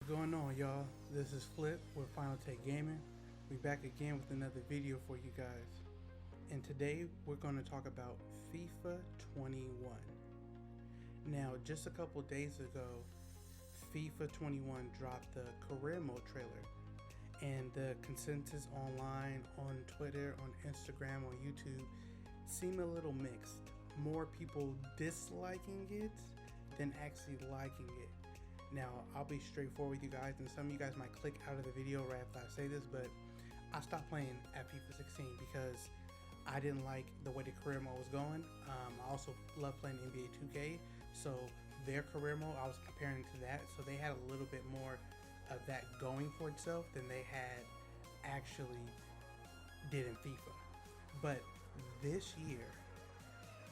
going on, y'all? This is Flip with Final Take Gaming. We back again with another video for you guys. And today we're going to talk about FIFA 21. Now, just a couple days ago, FIFA 21 dropped the career mode trailer. And the consensus online, on Twitter, on Instagram, on YouTube seemed a little mixed. More people disliking it than actually liking it. Now, I'll be straightforward with you guys, and some of you guys might click out of the video right after I say this, but I stopped playing at FIFA 16 because I didn't like the way the career mode was going. I also love playing NBA 2K, so their career mode, I was comparing to that, so they had a little bit more of that going for itself than they had actually did in FIFA. But this year,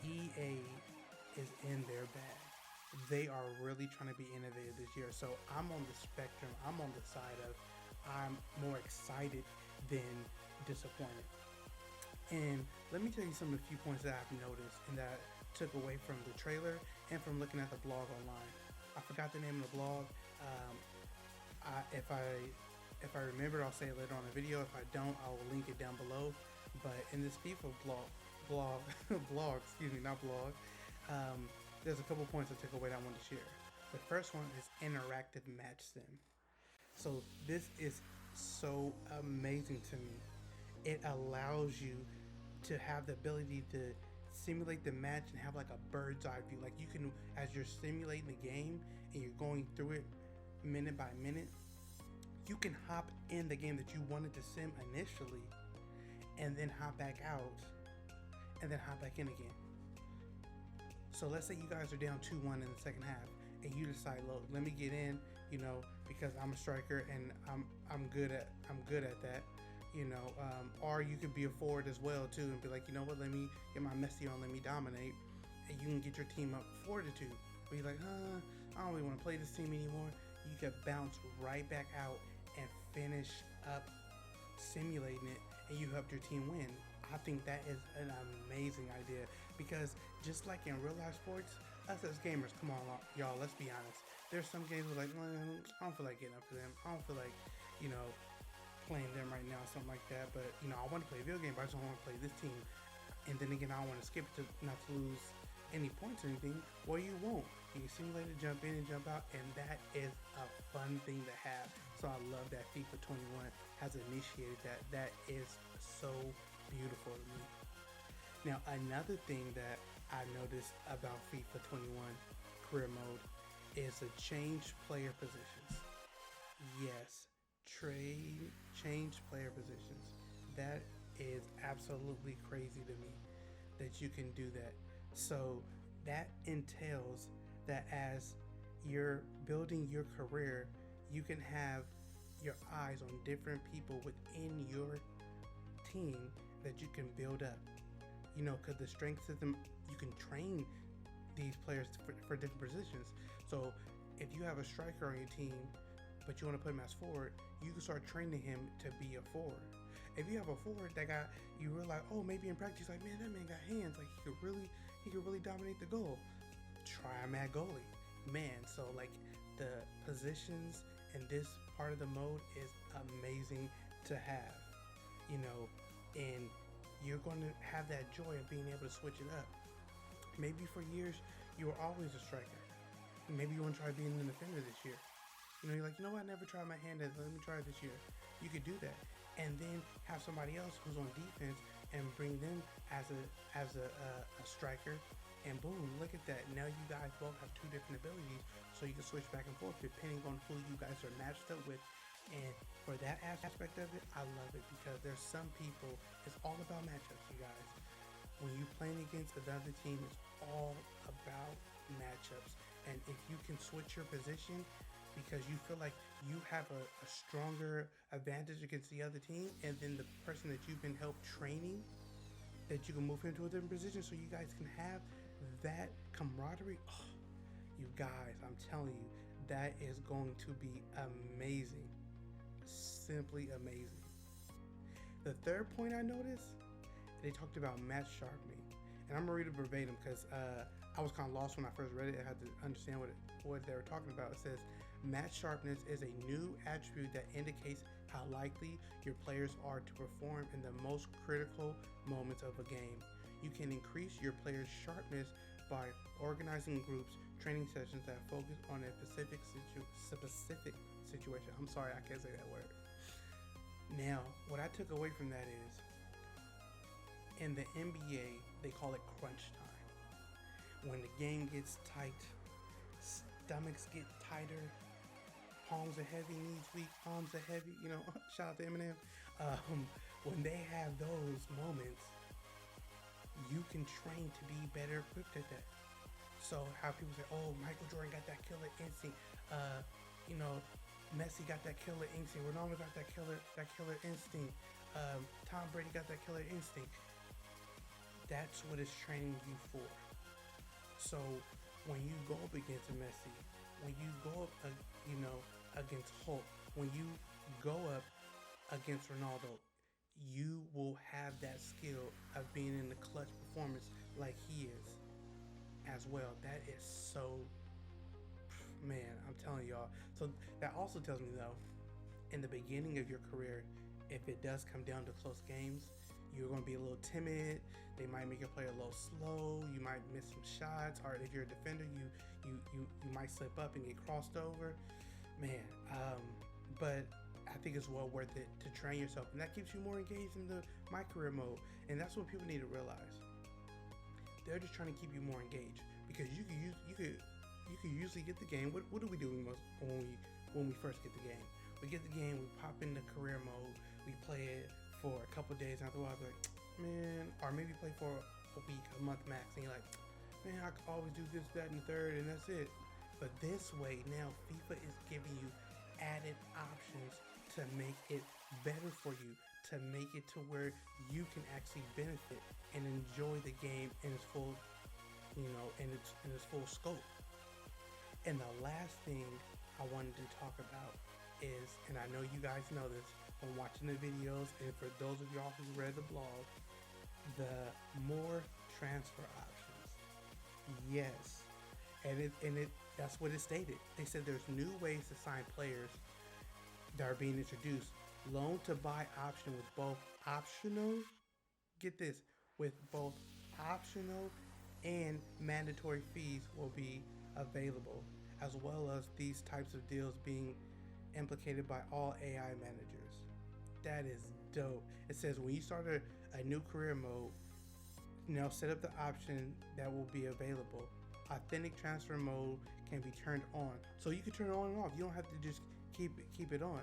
EA is in their bag. They are really trying to be innovative this year. So I'm on the spectrum. I'm on the side of I'm more excited than disappointed. And let me tell you some of the few points that I've noticed and that I took away from the trailer and from looking at the blog online. I forgot the name of the blog. If I remember, I'll say it later on in the video. If I don't, I will link it down below. But in this FIFA blog, there's a couple points I took away that I wanted to share. The first one is interactive match sim. So this is so amazing to me. It allows you to have the ability to simulate the match and have like a bird's eye view. Like you can, as you're simulating the game and you're going through it minute by minute, you can hop in the game that you wanted to sim initially and then hop back out and then hop back in again. So let's say you guys are down 2-1 in the second half and you decide, look, let me get in, because I'm a striker and I'm good at that, or you could be a forward as well too and be like, you know what, let me get my Messi on, let me dominate, and you can get your team up 4-2. But you're like, I don't really want to play this team anymore. You can bounce right back out and finish up simulating it, and you helped your team win. I think that is an amazing idea because just like in real life sports, us as gamers, come on, y'all, let's be honest. There's some games where like, I don't feel like getting up for them. I don't feel like, playing them right now, something like that. But, I want to play a video game, but I just don't want to play this team. And then again, I don't want to skip it to not to lose any points or anything. Well, you won't. You can simulate it, jump in and jump out, and that is a fun thing to have. So I love that FIFA 21 has initiated that. That is so beautiful to me. Now, another thing that I noticed about FIFA 21 career mode is the change player positions. Yes, change player positions. That is absolutely crazy to me that you can do that. So that entails that as you're building your career, you can have your eyes on different people within your team that you can build up, because the strength system, you can train these players for different positions. So if you have a striker on your team but you want to put him as forward, you can start training him to be a forward. If you have a forward that guy, you realize, oh, maybe in practice, like, man, that man got hands, like he could really dominate the goal. Try him at goalie, man. So like the positions in this part of the mode is amazing to have, and you're going to have that joy of being able to switch it up. Maybe for years you were always a striker. Maybe you want to try being an defender this year. You're like, what, I never tried my hand at, let me try it this year. You could do that, and then have somebody else who's on defense and bring them as a striker, and boom, look at that. Now you guys both have two different abilities, so you can switch back and forth depending on who you guys are matched up with. And for that aspect of it, I love it because there's some people, it's all about matchups, you guys. When you're playing against another team, it's all about matchups. And if you can switch your position because you feel like you have a stronger advantage against the other team, and then the person that you've been helped training, that you can move into a different position so you guys can have that camaraderie. Oh, you guys, I'm telling you, that is going to be amazing. Simply amazing. The third point I noticed, they talked about match sharpening, and I'm gonna read it verbatim because I was kind of lost when I first read it. I had to understand what they were talking about. It says Match sharpness is a new attribute that indicates how likely your players are to perform in the most critical moments of a game. You can increase your players' sharpness by organizing groups, training sessions that focus on a specific situation. I'm sorry, I can't say that word. Now, what I took away from that is, in the NBA, they call it crunch time. When the game gets tight, stomachs get tighter, palms are heavy, knees weak, arms are heavy. Shout out to Eminem. When they have those moments, you can train to be better equipped at that. So how people say, oh, Michael Jordan got that killer instinct. Messi got that killer instinct. Ronaldo got that killer instinct. Tom Brady got that killer instinct. That's what it's training you for. So when you go up against Messi, when you go up, against Hulk, when you go up against Ronaldo, you will have that skill of being in the clutch performance like he is as well. That is so, man, I'm telling y'all. So that also tells me though, in the beginning of your career, if it does come down to close games, you're going to be a little timid. They might make your play a little slow. You might miss some shots, or if you're a defender, you might slip up and get crossed over. Man, but I think it's well worth it to train yourself, and that keeps you more engaged in my career mode. And that's what people need to realize. They're just trying to keep you more engaged, because you could usually get the game. What do we do when we first get the game? We get the game, we pop in the career mode, we play it for a couple days, after a while, like, man, or maybe play for a week, a month max, and you're like, man, I can always do this, that, and the third, and that's it. But this way, now FIFA is giving you added options to make it better for you, to make it to where you can actually benefit and enjoy the game in its full, in its full scope. And the last thing I wanted to talk about is, and I know you guys know this from watching the videos, and for those of y'all who read the blog, the more transfer options. Yes. And it that's what it stated. They said there's new ways to sign players that are being introduced. Loan to buy option with both optional, get this, with both optional and mandatory fees will be available, as well as these types of deals being implicated by all AI managers. That is dope. It says when you start a new career mode, set up the option that will be available. Authentic transfer mode can be turned on, so you can turn it on and off. You don't have to just keep it on,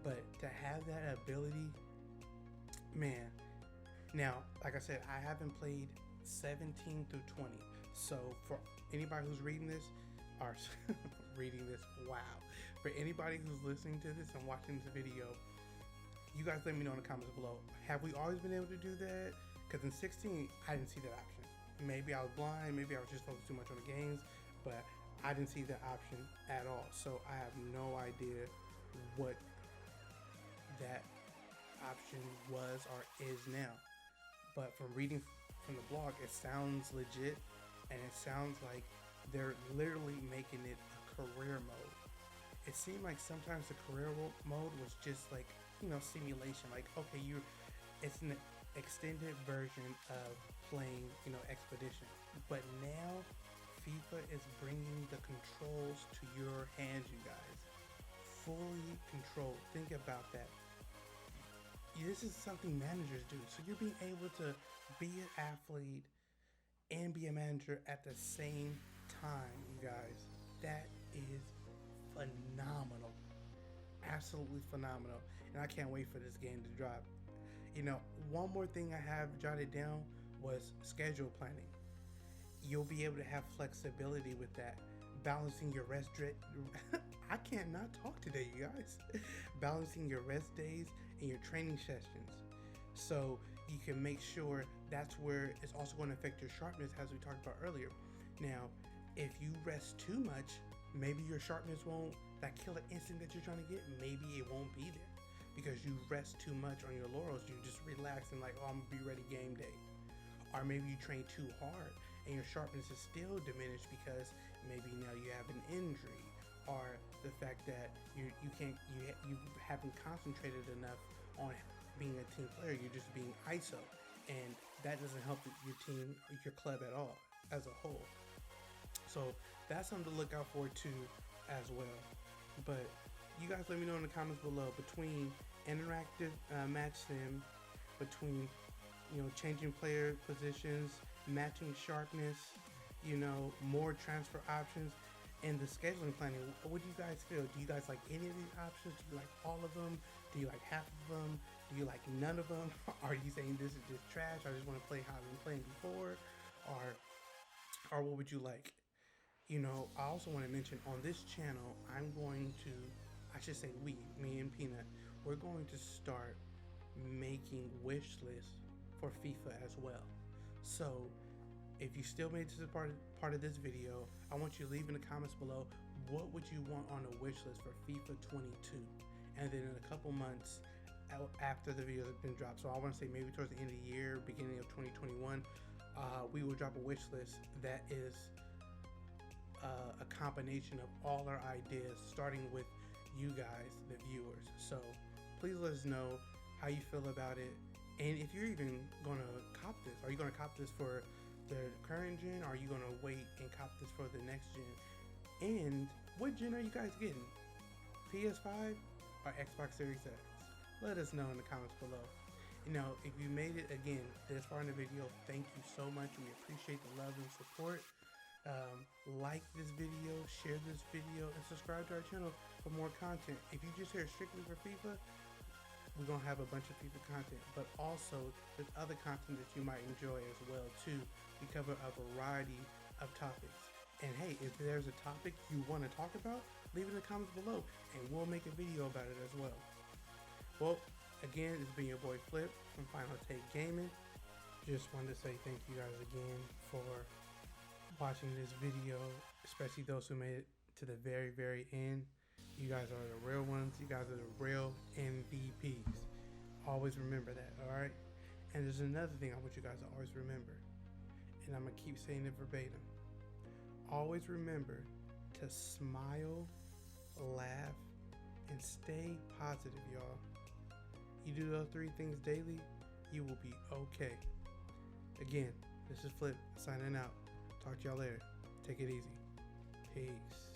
but to have that ability, man. Now, like I said, I haven't played 17 through 20, so for anybody who's reading this, or wow, for anybody who's listening to this and watching this video, you guys let me know in the comments below. Have we always been able to do that? Because in 16, I didn't see that option. Maybe I was blind, maybe I was just focused too much on the games, but I didn't see that option at all. So I have no idea what that option was or is now. But from reading from the blog, it sounds legit, and it sounds like they're literally making it a career mode. It seemed like sometimes the career mode was just like, simulation. Like, okay, it's an extended version of playing, Expedition. But now FIFA is bringing the controls to your hands, you guys. Fully controlled. Think about that. This is something managers do. So you're being able to be an athlete and be a manager at the same time, you guys. That is phenomenal. Absolutely phenomenal. And I can't wait for this game to drop. One more thing I have jotted down was schedule planning. You'll be able to have flexibility with that. Balancing your rest I can't not talk today, you guys. Balancing your rest days and your training sessions. So you can make sure that's where it's also going to affect your sharpness, as we talked about earlier. Now, if you rest too much, maybe your sharpness won't, that killer instinct that you're trying to get, maybe it won't be there. Because you rest too much on your laurels, you just relax and like, oh, I'm gonna be ready game day. Or maybe you train too hard and your sharpness is still diminished because maybe now you have an injury, or the fact that you haven't concentrated enough on being a team player. You're just being ISO, and that doesn't help your team, your club at all as a whole. So that's something to look out for too, as well. But you guys let me know in the comments below, between interactive match sim, between changing player positions, matching sharpness, more transfer options, and the scheduling planning. What do you guys feel? Do you guys like any of these options? Do you like all of them? Do you like half of them? Do you like none of them? Are you saying this is just trash? I just want to play how I've been playing before, or what would you like? I also want to mention on this channel, I should say me and Peanut, we're going to start making wish lists for FIFA as well. So if you still made it to the part of this video, I want you to leave in the comments below, what would you want on a wish list for FIFA 22? And then in a couple months after the video has been dropped, so I want to say maybe towards the end of the year, beginning of 2021, we will drop a wish list that is a combination of all our ideas, starting with you guys, the viewers. So please let us know how you feel about it, and if you're even gonna cop this. Are you gonna cop this for the current gen, or are you gonna wait and cop this for the next gen? And what gen are you guys getting? PS5 or Xbox Series X? Let us know in the comments below. If you made it again this far in the video, thank you so much. We appreciate the love and support. Like this video, share this video, and subscribe to our channel for more content. If you just here strictly for FIFA, we're gonna have a bunch of FIFA content, but also there's other content that you might enjoy as well too. We cover a variety of topics. And hey, if there's a topic you want to talk about, leave it in the comments below and we'll make a video about it as well. Well, again, it's been your boy Flip from Final Take Gaming. Just wanted to say thank you guys again for watching this video, especially those who made it to the very, very end. You guys are the real ones. You guys are the real MVPs. Always remember that, alright? And there's another thing I want you guys to always remember, and I'm going to keep saying it verbatim. Always remember to smile, laugh, and stay positive, y'all. You do those 3 things daily, you will be okay. Again, this is Flip signing out. Talk to y'all later. Take it easy. Peace.